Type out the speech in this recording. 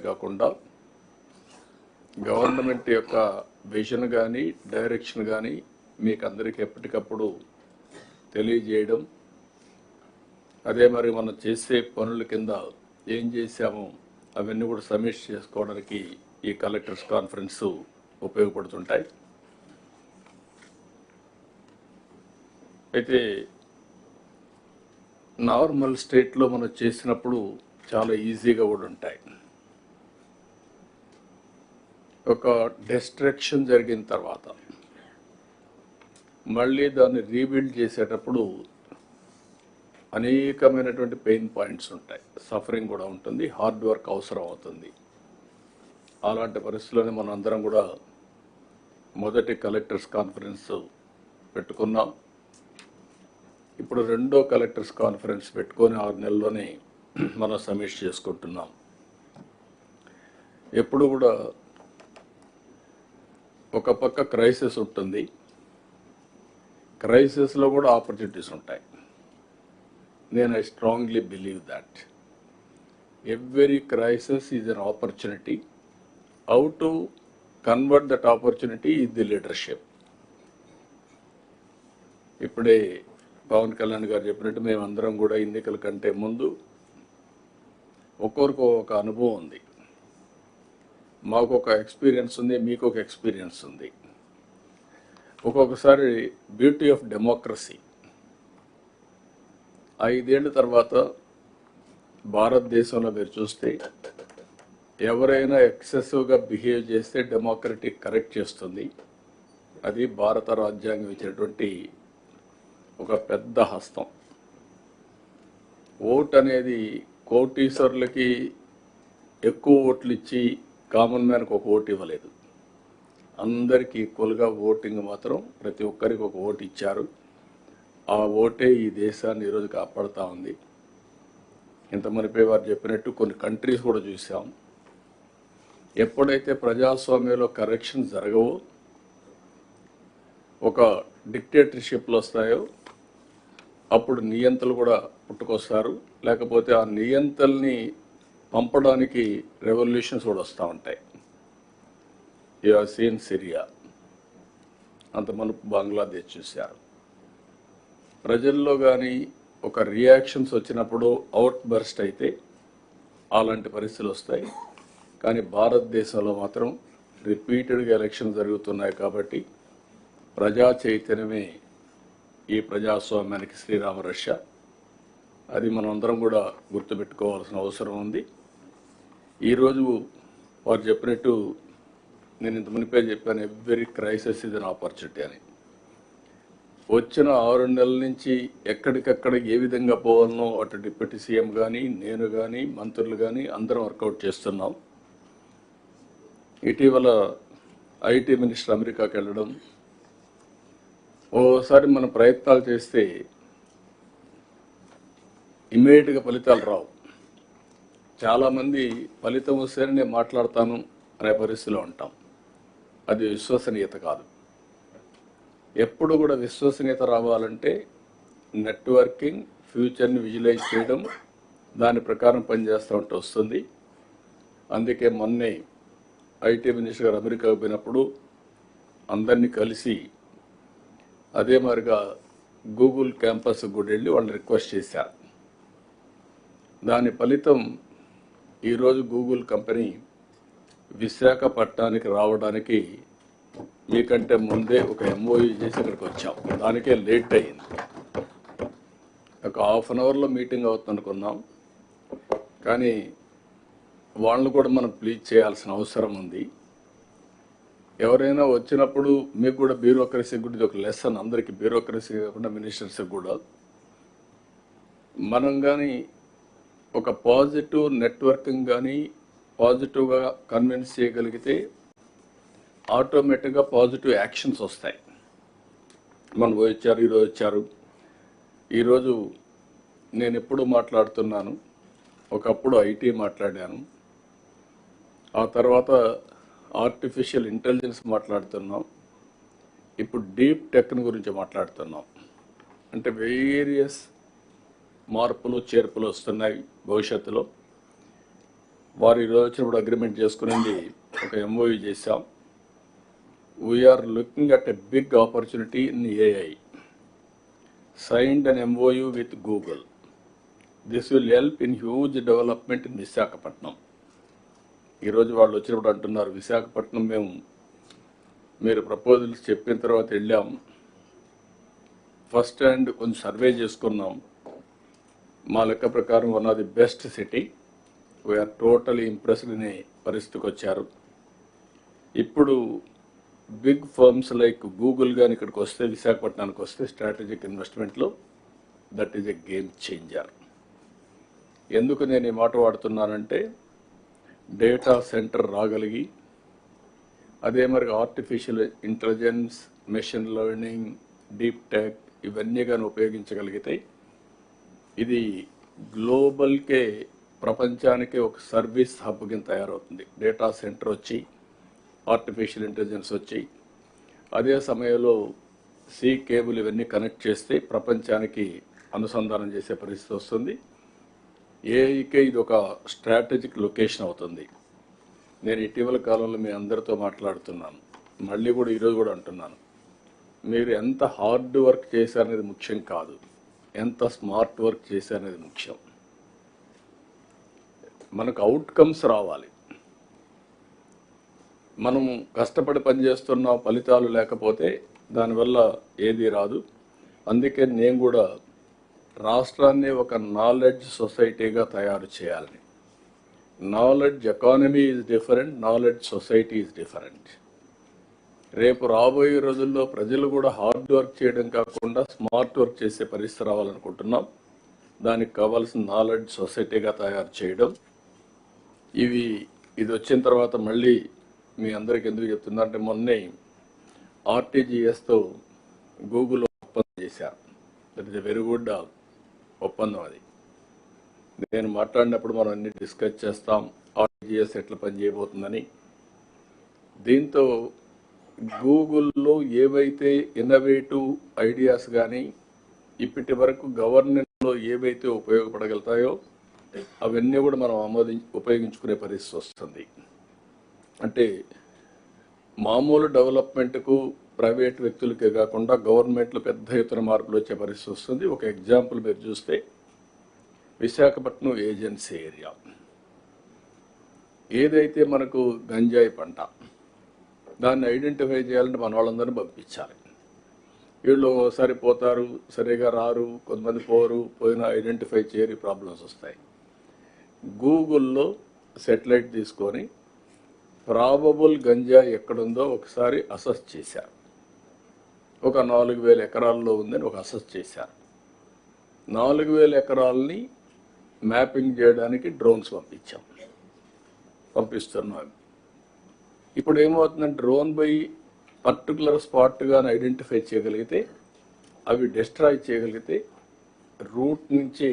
కాకుండా గవర్నమెంట్ యొక్క విజన్ కానీ డైరెక్షన్ కానీ మీకు అందరికీ ఎప్పటికప్పుడు తెలియజేయడం, అదే మరి మనం చేసే పనుల కింద ఏం చేశామో అవన్నీ కూడా సమీక్ష చేసుకోవడానికి ఈ కలెక్టర్స్ కాన్ఫరెన్స్ ఉపయోగపడుతుంటాయి. అయితే నార్మల్ స్టేట్లో మనం చేసినప్పుడు చాలా ఈజీగా కూడా ఉంటాయి. ఒక డిస్ట్రక్షన్ జరిగిన తర్వాత మళ్ళీ దాన్ని రీబిల్డ్ చేసేటప్పుడు అనేకమైనటువంటి పెయిన్ పాయింట్స్ ఉంటాయి, సఫరింగ్ కూడా ఉంటుంది, హార్డ్ వర్క్ అవసరం అవుతుంది. అలాంటి పరిస్థితుల్లోనే మనం అందరం కూడా మొదటి కలెక్టర్స్ కాన్ఫరెన్స్ పెట్టుకున్నాం. ఇప్పుడు రెండో కలెక్టర్స్ కాన్ఫరెన్స్ పెట్టుకొని 6 నెలల్లోనే మనం సమీక్ష చేసుకుంటున్నాం. ఎప్పుడు కూడా ఒక పక్క క్రైసిస్ ఉంటుంది, క్రైసిస్లో కూడా ఆపర్చునిటీస్ ఉంటాయి. నేను I strongly believe that every crisis is an opportunity. How to convert that opportunity is the leadership. ఇప్పుడే పవన్ కళ్యాణ్ గారు చెప్పినట్టు మేమందరం కూడా ఎన్నికల కంటే ముందు ఒక్కొక్కరికి ఒక అనుభవం ఉంది. మాకు ఒక ఎక్స్పీరియన్స్ ఉంది, మీకు ఒక ఎక్స్పీరియన్స్ ఉంది. ఒక్కొక్కసారి బ్యూటీ ఆఫ్ డెమోక్రసీ 5 ఏళ్ళ తర్వాత భారతదేశంలో మీరు చూస్తే ఎవరైనా ఎక్సెసివ్గా బిహేవ్ చేస్తే డెమోక్రటిక్ కరెక్ట్ చేస్తుంది. అది భారత రాజ్యాంగం ఇచ్చినటువంటి ఒక పెద్ద హస్తం. ఓట్ అనేది కోటీశ్వరులకి ఎక్కువ ఓట్లు ఇచ్చి కామన్ మ్యాన్కి ఒక ఓటు ఇవ్వలేదు. అందరికీ ఈక్వల్గా ఓటింగ్ మాత్రం ప్రతి ఒక్కరికి ఒక ఓటు ఇచ్చారు. ఆ ఓటే ఈ దేశాన్ని ఈరోజు కాపాడుతూ ఉంది. ఇంత మునిపే వారు చెప్పినట్టు కొన్ని కంట్రీస్ కూడా చూసాం. ఎప్పుడైతే ప్రజాస్వామ్యంలో కరెక్షన్ జరగవో, ఒక డిక్టేటర్షిప్లు వస్తాయో, అప్పుడు నియంతలు కూడా పుట్టుకొస్తారు. లేకపోతే ఆ నియంతల్ని పంపడానికి రెవల్యూషన్స్ కూడా వస్తూ ఉంటాయి. యు హావ్ సీన్ సిరియా, అంత మనకు బంగ్లాదేశ్ చూశారు. ప్రజల్లో కానీ ఒక రియాక్షన్స్ వచ్చినప్పుడు అవుట్ బర్స్ట్ అయితే అలాంటి పరిస్థితులు వస్తాయి. కానీ భారతదేశంలో మాత్రం రిపీటెడ్గా ఎలక్షన్ జరుగుతున్నాయి. కాబట్టి ప్రజా చైతన్యమే ఈ ప్రజాస్వామ్యానికి శ్రీరామ రక్ష. అది మనం అందరం కూడా గుర్తుపెట్టుకోవాల్సిన అవసరం ఉంది. ఈరోజు వారు చెప్పినట్టు నేను ఇంత మునిపే చెప్పాను, every crisis is an opportunity అని. వచ్చిన 6 నెలల నుంచి ఎక్కడికక్కడ ఏ విధంగా పోవాలనో అటు డిప్యూటీ సీఎం కానీ, నేను కానీ, మంత్రులు కానీ అందరం వర్కౌట్ చేస్తున్నాం. ఇటీవల ఐటీ మినిస్టర్ అమెరికాకి వెళ్ళడం, ఓసారి మనం ప్రయత్నాలు చేస్తే ఇమ్మీడియట్గా ఫలితాలు రావు. చాలామంది ఫలితం వస్తేనే నేను మాట్లాడతాను అనే పరిస్థితిలో ఉంటాం. అది విశ్వసనీయత కాదు. ఎప్పుడు కూడా విశ్వసనీయత రావాలంటే నెట్వర్కింగ్, ఫ్యూచర్ని విజువలైజ్ చేయడం, దాని ప్రకారం పనిచేస్తూ ఉంటే వస్తుంది. అందుకే మొన్నే ఐటీ మినిస్టర్ గారు అమెరికాకు పోయినప్పుడు అందరినీ కలిసి అదే మరిగా గూగుల్ క్యాంపస్ కూడా వెళ్ళి వాళ్ళని రిక్వెస్ట్ చేశారు. దాని ఫలితం ఈరోజు గూగుల్ కంపెనీ విశాఖపట్నానికి రావడానికి మీకంటే ముందే ఒక ఎంఓయూ చేసి ఇక్కడికి వచ్చాం. దానికే లేట్ అయ్యింది. ఒక ½ అన్ అవర్లో మీటింగ్ అవుతుంది అనుకున్నాం. కానీ వాళ్ళని కూడా మనం ప్లీజ్ చేయాల్సిన అవసరం ఉంది. ఎవరైనా వచ్చినప్పుడు మీకు కూడా బ్యూరోక్రసీ కూడా ఇది ఒక లెసన్, అందరికీ బ్యూరోక్రసీ కాకుండా మినిస్టర్స్కి కూడా. మనం కానీ ఒక పాజిటివ్ నెట్వర్కింగ్ కానీ పాజిటివ్గా కన్విన్స్ చేయగలిగితే ఆటోమేటిక్గా పాజిటివ్ యాక్షన్స్ వస్తాయి. మనం వచ్చారు, ఈరోజు వచ్చారు. ఈరోజు నేను ఎప్పుడు మాట్లాడుతున్నాను, ఒకప్పుడు ఐటీ మాట్లాడాను, ఆ తర్వాత ఆర్టిఫిషియల్ ఇంటెలిజెన్స్ మాట్లాడుతున్నాం, ఇప్పుడు డీప్ టెక్ గురించి మాట్లాడుతున్నాం. అంటే వేరియస్ మార్పులు చేర్పులు వస్తున్నాయి భవిష్యత్తులో. వారు ఈరోజు వచ్చినప్పుడు అగ్రిమెంట్ చేసుకుని ఒక ఎంఓయూ చేశాం. We are looking at a big opportunity in AI. Signed an MOU with Google. This will help in huge development in Visakhapatnam. ఈరోజు వాళ్ళు వచ్చినప్పుడు అంటున్నారు, విశాఖపట్నం మీరు ప్రపోజల్స్ చెప్పిన తర్వాత వెళ్ళాం, ఫస్ట్ హ్యాండ్ కొంచెం సర్వే చేసుకున్నాం, మా లెక్క ప్రకారం one of the best city, we are totally impressed అనే పరిస్థితికి వచ్చారు. ఇప్పుడు బిగ్ ఫర్మ్స్ లైక్ గూగుల్ కానీ ఇక్కడికి వస్తే, విశాఖపట్నానికి వస్తే స్ట్రాటజిక్ ఇన్వెస్ట్మెంట్లో that is a game changer. ఎందుకు నేను ఈ మాట వాడుతున్నానంటే, డేటా సెంటర్ రాగలిగి అదే మరి artificial intelligence, machine learning, deep tech ఇవన్నీ కానీ ఉపయోగించగలిగితే ఇది గ్లోబల్కే, ప్రపంచానికే ఒక సర్వీస్ హబ్ కింద తయారవుతుంది. డేటా సెంటర్ వచ్చి, ఆర్టిఫిషియల్ ఇంటెలిజెన్స్ వచ్చి, అదే సమయంలో సీ కేబుల్ ఇవన్నీ కనెక్ట్ చేస్తే ప్రపంచానికి అనుసంధానం చేసే పరిస్థితి వస్తుంది. ఏఐకే ఇది ఒక స్ట్రాటజిక్ లొకేషన్ అవుతుంది. నేను ఇటీవల కాలంలో మీ అందరితో మాట్లాడుతున్నాను, మళ్ళీ కూడా ఈరోజు కూడా అంటున్నాను, మీరు ఎంత హార్డ్ వర్క్ చేశారనేది ముఖ్యం కాదు, ఎంత స్మార్ట్ వర్క్ చేశారనేది ముఖ్యం. మనకు అవుట్కమ్స్ రావాలి. మనం కష్టపడి పనిచేస్తున్న ఫలితాలు లేకపోతే దానివల్ల ఏది రాదు. అందుకే నేను కూడా రాష్ట్రాన్ని ఒక నాలెడ్జ్ సొసైటీగా తయారు చేయాలని. Knowledge economy is different, knowledge society is different. రేపు రాబోయే రోజుల్లో ప్రజలు కూడా హార్డ్ వర్క్ చేయడం కాకుండా స్మార్ట్ వర్క్ చేసే పరిస్థితి రావాలనుకుంటున్నాం. దానికి కావాల్సిన నాలెడ్జ్ సొసైటీగా తయారు చేయడం. ఇది వచ్చిన తర్వాత మళ్ళీ మీ అందరికి ఎందుకు చెప్తున్నా అంటే, మొన్నే ఆర్టీజీఎస్తో గూగుల్ ఒప్పందం చేశారు. That is a very good ఒప్పందం. అది నేను మాట్లాడినప్పుడు మనం అన్ని డిస్కస్ చేస్తాం, ఆర్టీజీఎస్ ఎట్లా పనిచేయబోతుందని. దీంతో గూగుల్లో ఏవైతే ఇన్నోవేటివ్ ఐడియాస్ కానీ ఇప్పటి వరకు గవర్నెన్స్లో ఏవైతే ఉపయోగపడగలుగుతాయో అవన్నీ కూడా మనం ఉపయోగించుకునే పరిస్థితి వస్తుంది. అంటే మామూలు డెవలప్మెంట్కు ప్రైవేట్ వ్యక్తులకే కాకుండా గవర్నమెంట్లో పెద్ద ఎత్తున మార్పులు వచ్చే పరిస్థితి వస్తుంది. ఒక ఎగ్జాంపుల్ మీరు చూస్తే, విశాఖపట్నం ఏజెన్సీ ఏరియా ఏదైతే మనకు గంజాయి పంట, దాన్ని ఐడెంటిఫై చేయాలంటే మన వాళ్ళందరినీ పంపించాలి. వీళ్ళు ఒకసారి పోతారు, సరిగా రారు, కొంతమంది పోయినా ఐడెంటిఫై చేయని ప్రాబ్లమ్స్ వస్తాయి. గూగుల్లో సెటిలైట్ తీసుకొని ప్రాబబుల్ గంజా ఎక్కడుందో ఒకసారి అసెస్ చేశారు. ఒక 4000 ఎకరాల్లో ఉందని ఒక అసెస్ చేశారు. 4000 ఎకరాలని మ్యాపింగ్ చేయడానికి డ్రోన్స్ పంపిస్తున్నాం. ఇప్పుడు ఏమవుతుందంటే, డ్రోన్ పోయి పర్టికులర్ స్పాట్గా ఐడెంటిఫై చేయగలిగితే, అవి డిస్ట్రాయ్ చేయగలిగితే, రూట్ నుంచి